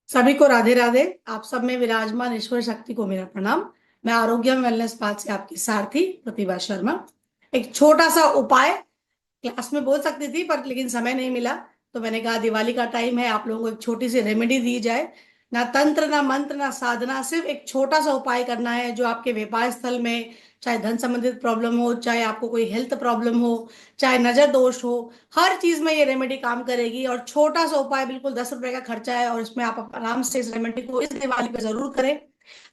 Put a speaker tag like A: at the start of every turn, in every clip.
A: सभी को राधे राधे। आप सब में विराजमान ईश्वर शक्ति को मेरा प्रणाम। मैं आरोग्य वेलनेस पाथ से आपकी सारथी प्रतिभा शर्मा। एक छोटा सा उपाय क्लास में बोल सकती थी पर लेकिन समय नहीं मिला, तो मैंने कहा दिवाली का टाइम है, आप लोगों को एक छोटी सी रेमेडी दी जाए। ना तंत्र ना मंत्र ना साधना, सिर्फ एक छोटा सा उपाय करना है जो आपके व्यापार स्थल में, चाहे धन संबंधित प्रॉब्लम हो, चाहे आपको कोई हेल्थ प्रॉब्लम हो, चाहे नजर दोष हो, हर चीज में ये रेमेडी काम करेगी। और छोटा सा उपाय, बिल्कुल 10 रुपए का खर्चा है, और इसमें आप आराम से इस रेमेडी को इस दिवाली पे जरूर करें।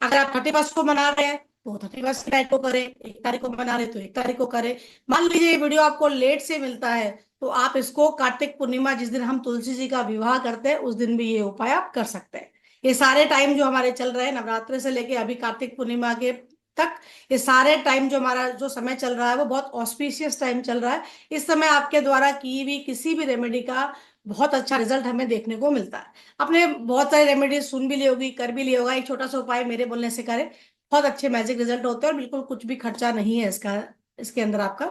A: अगर आप 31 को मना रहे हैं तो 31 तारीख को करें, 1 तारीख को मना रहे तो 1 तारीख को करें। मान लीजिए ये वीडियो आपको लेट से मिलता है, तो आप इसको कार्तिक पूर्णिमा जिस दिन हम तुलसी जी का विवाह करते हैं उस दिन भी ये उपाय आप कर सकते हैं। ये सारे टाइम जो हमारे चल रहे हैं, नवरात्रि से लेके अभी कार्तिक पूर्णिमा के तक, ये सारे टाइम जो हमारा जो समय चल रहा है वो बहुत ऑस्पिशियस टाइम चल रहा है। इस समय आपके द्वारा की हुई किसी भी रेमेडी का बहुत अच्छा रिजल्ट हमें देखने को मिलता है। आपने बहुत सारी रेमेडीज सुन भी ली होगी, कर भी लिया होगा, एक छोटा सा उपाय मेरे बोलने से करें, बहुत अच्छे मैजिक रिजल्ट होते हैं और बिल्कुल कुछ भी खर्चा नहीं है इसका। इसके अंदर आपका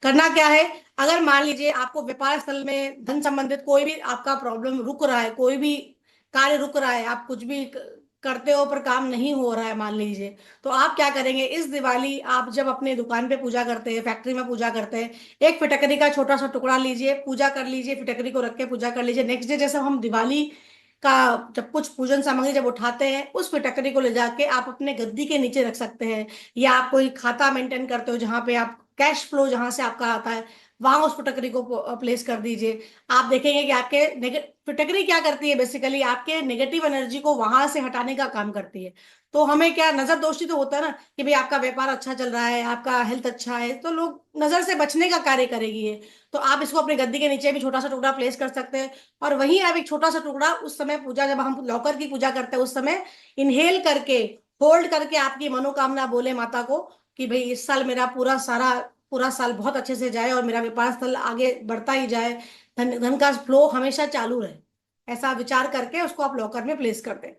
A: करना क्या है? अगर मान लीजिए आपको व्यापार स्थल में धन संबंधित कोई भी आपका प्रॉब्लम रुक रहा है, कोई भी कार्य रुक रहा है, आप कुछ भी करते हो पर काम नहीं हो रहा है मान लीजिए, तो आप क्या करेंगे? इस दिवाली आप जब अपने दुकान पे पूजा करते हैं, फैक्ट्री में पूजा करते हैं, एक फिटकरी का छोटा सा टुकड़ा लीजिए, पूजा कर लीजिए, फिटकरी को रख के पूजा कर लीजिए। नेक्स्ट डे जैसे हम दिवाली का जब कुछ पूजन सामग्री जब उठाते हैं, उस फिटकरी को ले जाके आप अपने गद्दी के नीचे रख सकते हैं। या आप कोई खाता मेंटेन करते हो जहां पे आप कैश फ्लो जहां से आपका आता है, वहां उस फिटकरी को प्लेस कर दीजिए। आप देखेंगे कि आपके फिटकरी क्या करती है, बेसिकली आपके नेगेटिव एनर्जी को वहां से हटाने का काम करती है। तो हमें क्या, नजर दोषी तो होता है ना कि भाई आपका व्यापार अच्छा चल रहा है, आपका हेल्थ अच्छा है, तो लोग नजर से बचने का कार्य करेगी ये। तो आप इसको अपने गद्दी के नीचे भी छोटा सा टुकड़ा प्लेस कर सकते हैं। और वहीं आप एक छोटा सा टुकड़ा उस समय पूजा, जब हम लॉकर की पूजा करते हैं उस समय इनहेल करके, होल्ड करके आपकी मनोकामना बोले माता को कि भाई इस साल मेरा पूरा साल बहुत अच्छे से जाए और मेरा व्यापार स्थल आगे बढ़ता ही जाए, धन धन का फ्लो हमेशा चालू रहे। ऐसा विचार करके उसको आप लॉकर में प्लेस कर दें।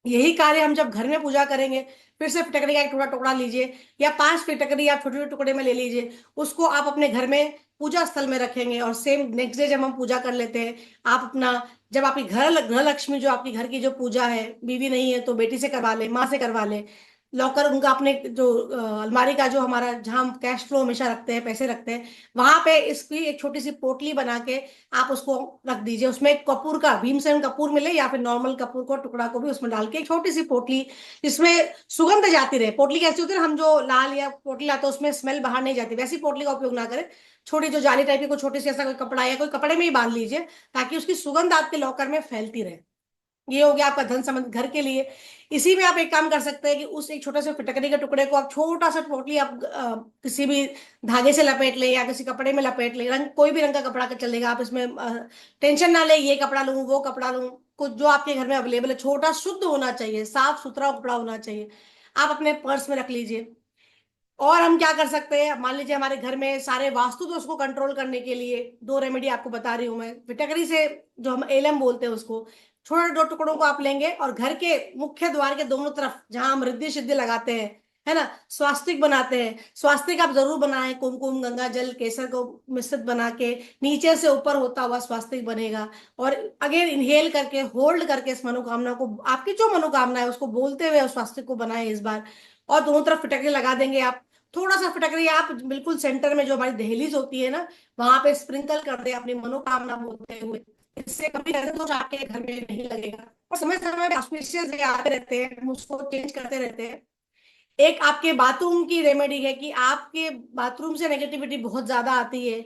A: यही कार्य हम जब घर में पूजा करेंगे, फिर से फिटकरी का एक टुकड़ा टुकड़ा लीजिए, या 5 फिटकरी आप छोटे छोटे टुकड़े में ले लीजिए, उसको आप अपने घर में पूजा स्थल में रखेंगे। और सेम नेक्स्ट डे जब हम पूजा कर लेते हैं, आप अपना, जब आपकी गृह लक्ष्मी, जो आपकी घर की जो पूजा है, बीवी नहीं है तो बेटी से करवा ले, माँ से करवा ले, लॉकर उनका अपने जो अलमारी का जो हमारा, जहां हम कैश फ्लो हमेशा रखते हैं, पैसे रखते हैं, वहां पे इसकी एक छोटी सी पोटली बना के आप उसको रख दीजिए। उसमें एक कपूर का, भीमसेन कपूर मिले या फिर नॉर्मल कपूर को टुकड़ा को भी उसमें डाल के एक छोटी सी पोटली, जिसमें सुगंध जाती रहे। पोटली कैसी होती है ना, हम जो लाल या पोटली लाते हैं उसमें स्मेल बाहर नहीं जाती, वैसी पोटली का उपयोग ना करें। छोटी जो जाली टाइप की कोई छोटी सी ऐसा कोई कपड़ा या कोई कपड़े में ही बांध लीजिए, ताकि उसकी सुगंध आपके लॉकर में फैलती रहे। ये हो गया आपका धन संबंध घर के लिए। इसी में आप एक काम कर सकते हैं कि उस एक छोटे से फिटकरी के टुकड़े को आप छोटा सा पोटली आप किसी भी धागे से लपेट ले या किसी कपड़े में लपेट ले, रंग कोई भी रंग का कपड़ा का चलेगा। आप इसमें टेंशन ना ले ये कपड़ा लूं वो कपड़ा लूं, कुछ जो आपके घर में अवेलेबल है, छोटा शुद्ध होना चाहिए, साफ सुथरा कपड़ा होना चाहिए, आप अपने पर्स में रख लीजिए। और हम क्या कर सकते हैं, मान लीजिए हमारे घर में सारे वास्तु दोष को कंट्रोल करने के लिए दो रेमेडी आपको बता रही हूं मैं। फिटकरी से, जो हम एलम बोलते हैं उसको, छोटे दो टुकड़ों को आप लेंगे और घर के मुख्य द्वार के दोनों तरफ जहां हम रिद्धि सिद्धि लगाते हैं, है ना, स्वास्तिक बनाते हैं, स्वास्तिक आप जरूर बनाएं, कुमकुम गंगा जल केसर को मिश्रित बना के नीचे से ऊपर होता हुआ स्वास्तिक बनेगा। और अगेन इनहेल करके, होल्ड करके इस मनोकामना को, आपकी जो मनोकामना है उसको बोलते हुए उस स्वास्तिक को बनाएं इस बार। और दोनों तरफ फिटकरी लगा देंगे आप। थोड़ा सा फिटकरी आप बिल्कुल सेंटर में जो हमारी दहलीज होती है ना, वहां पे स्प्रिंकल कर दे अपनी मनोकामना बोलते हुए। इससे कभी नजर दोष आपके घर में नहीं लगेगा। और समय समय पे ऑस्पिशियस डे आते रहते हैं, हम उसको चेंज करते रहते हैं। एक आपके बाथरूम की रेमेडी है कि आपके बाथरूम से नेगेटिविटी बहुत ज्यादा आती है,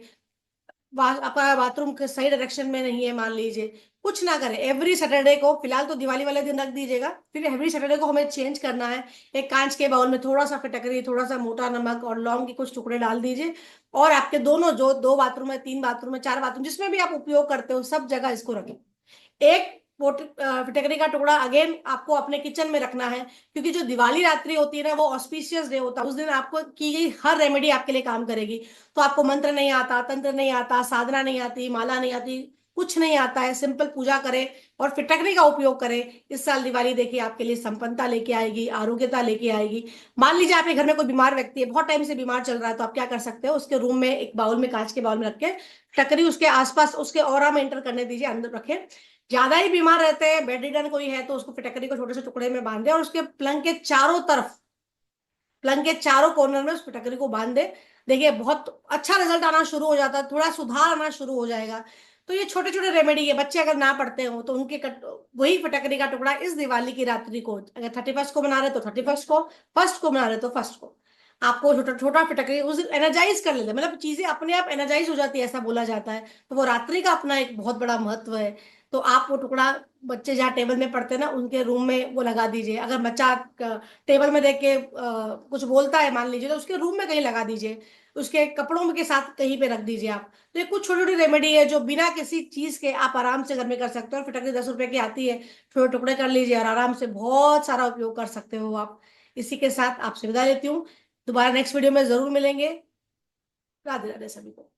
A: आपका बाथरूम के सही डायरेक्शन में नहीं है मान लीजिए, कुछ ना करें, एवरी सैटरडे को, फिलहाल तो दिवाली वाले दिन रख दीजिएगा, फिर एवरी सैटरडे को हमें चेंज करना है। एक कांच के बाउल में थोड़ा सा फिटकरी, थोड़ा सा मोटा नमक और लौंग के कुछ टुकड़े डाल दीजिए। और आपके दोनों जो 2 बाथरूम है, 3 बाथरूम है, 4 बाथरूम, जिसमें भी आप उपयोग करते हो सब जगह इसको रखें। एक फिटकरी का टुकड़ा अगेन आपको अपने किचन में रखना है, क्योंकि जो दिवाली रात्रि होती है ना, वो ऑस्पिशियस डे होता है, उस दिन आपको की गई हर रेमेडी आपके लिए काम करेगी। तो आपको मंत्र नहीं आता, तंत्र नहीं आता, साधना नहीं आती, माला नहीं आती, कुछ नहीं आता है, सिंपल पूजा करें और फिटकरी का उपयोग करें। इस साल दिवाली देखिए आपके लिए संपन्नता लेके आएगी, आरोग्यता लेके आएगी। मान लीजिए आपके घर में कोई बीमार व्यक्ति है, बहुत टाइम से बीमार चल रहा है, तो आप क्या कर सकते हो, उसके रूम में एक बाउल में, कांच के बाउल में रख के फिटकरी उसके आसपास, उसके ऑरा में एंटर करने दीजिए, अंदर रखें। ज्यादा ही बीमार रहते हैं, बेड रिडन कोई है, तो उसको फिटकरी को छोटे से टुकड़े में बांधे और उसके पलंग के चारों तरफ, पलंग के चारों कॉर्नर में उस फिटकरी को बांध दे। देखिए बहुत अच्छा रिजल्ट आना शुरू हो जाता है, थोड़ा सुधार आना शुरू हो जाएगा। तो ये छोटे छोटे रेमेडी है, बच्चे अगर ना पढ़ते हो तो उनके वही फिटकरी का टुकड़ा इस दिवाली की रात्रि को, अगर 31st को बना रहे तो 31st को, फर्स्ट को बना रहे तो फर्स्ट को, आपको छोटा छोटा फिटकरी उस एनर्जाइज कर लेते हैं, मतलब चीजें अपने आप एनर्जाइज हो जाती है ऐसा बोला जाता है। तो वो रात्रि का अपना एक बहुत बड़ा महत्व है। तो आप वो टुकड़ा बच्चे जहाँ टेबल में पढ़ते हैं ना उनके रूम में वो लगा दीजिए। अगर बच्चा टेबल में देख के कुछ बोलता है मान लीजिए, तो उसके रूम में कहीं लगा दीजिए, उसके कपड़ों के साथ कहीं पे रख दीजिए आप। तो ये कुछ छोटी छोटी रेमेडी है जो बिना किसी चीज के आप आराम से घर में कर सकते हो। और फिटकरी 10 रुपए की आती है, छोटे टुकड़े कर लीजिए और आराम से बहुत सारा उपयोग कर सकते हो आप। इसी के साथ आपसे विदा लेती हूँ, दोबारा नेक्स्ट वीडियो में जरूर मिलेंगे। राधे राधे सभी को।